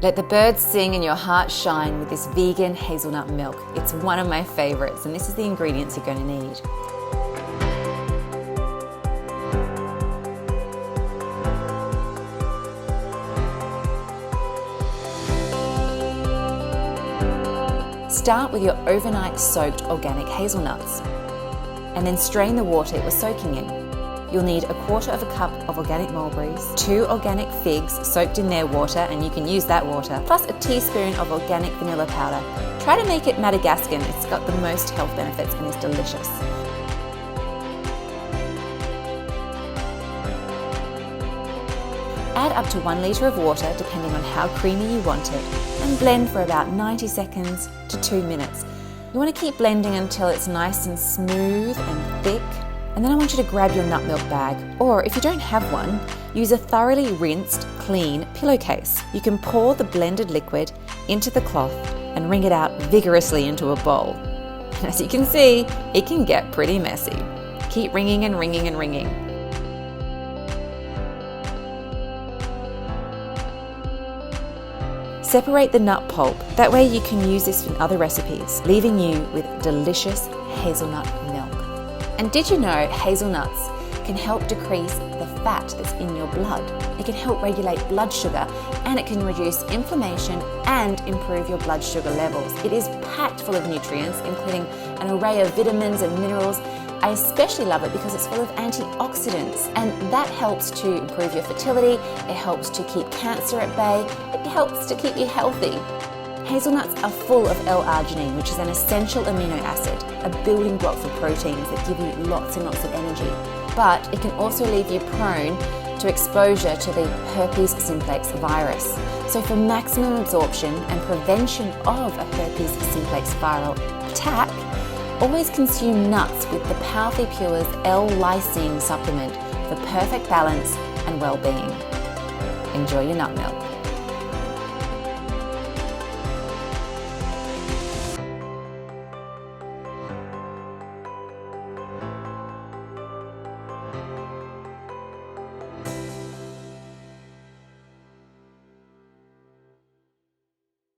Let the birds sing and your heart shine with this vegan hazelnut milk. It's one of my favourites, and this is the ingredients you're going to need. Start with your overnight soaked organic hazelnuts, and then strain the water it was soaking in. You'll need 1/4 cup of organic mulberries, 2 organic figs soaked in their water, and you can use that water, plus a teaspoon of organic vanilla powder. Try to make it Madagascan, it's got the most health benefits and is delicious. Add up to 1 litre of water depending on how creamy you want it, and blend for about 90 seconds to 2 minutes. You want to keep blending until it's nice and smooth and thick. And then I want you to grab your nut milk bag, or if you don't have one, use a thoroughly rinsed, clean pillowcase. You can pour the blended liquid into the cloth and wring it out vigorously into a bowl. And as you can see, it can get pretty messy. Keep wringing and wringing and wringing. Separate the nut pulp, that way you can use this in other recipes, leaving you with delicious hazelnut milk. And did you know hazelnuts can help decrease the fat that's in your blood? It can help regulate blood sugar, and it can reduce inflammation and improve your blood sugar levels. It is packed full of nutrients, including an array of vitamins and minerals. I especially love it because it's full of antioxidants, and that helps to improve your fertility, it helps to keep cancer at bay, it helps to keep you healthy. Hazelnuts are full of L-arginine, which is an essential amino acid, a building block for proteins that give you lots and lots of energy. But it can also leave you prone to exposure to the herpes simplex virus. So for maximum absorption and prevention of a herpes simplex viral attack, always consume nuts with the Powerfully Pure's L-lysine supplement for perfect balance and well-being. Enjoy your nut milk.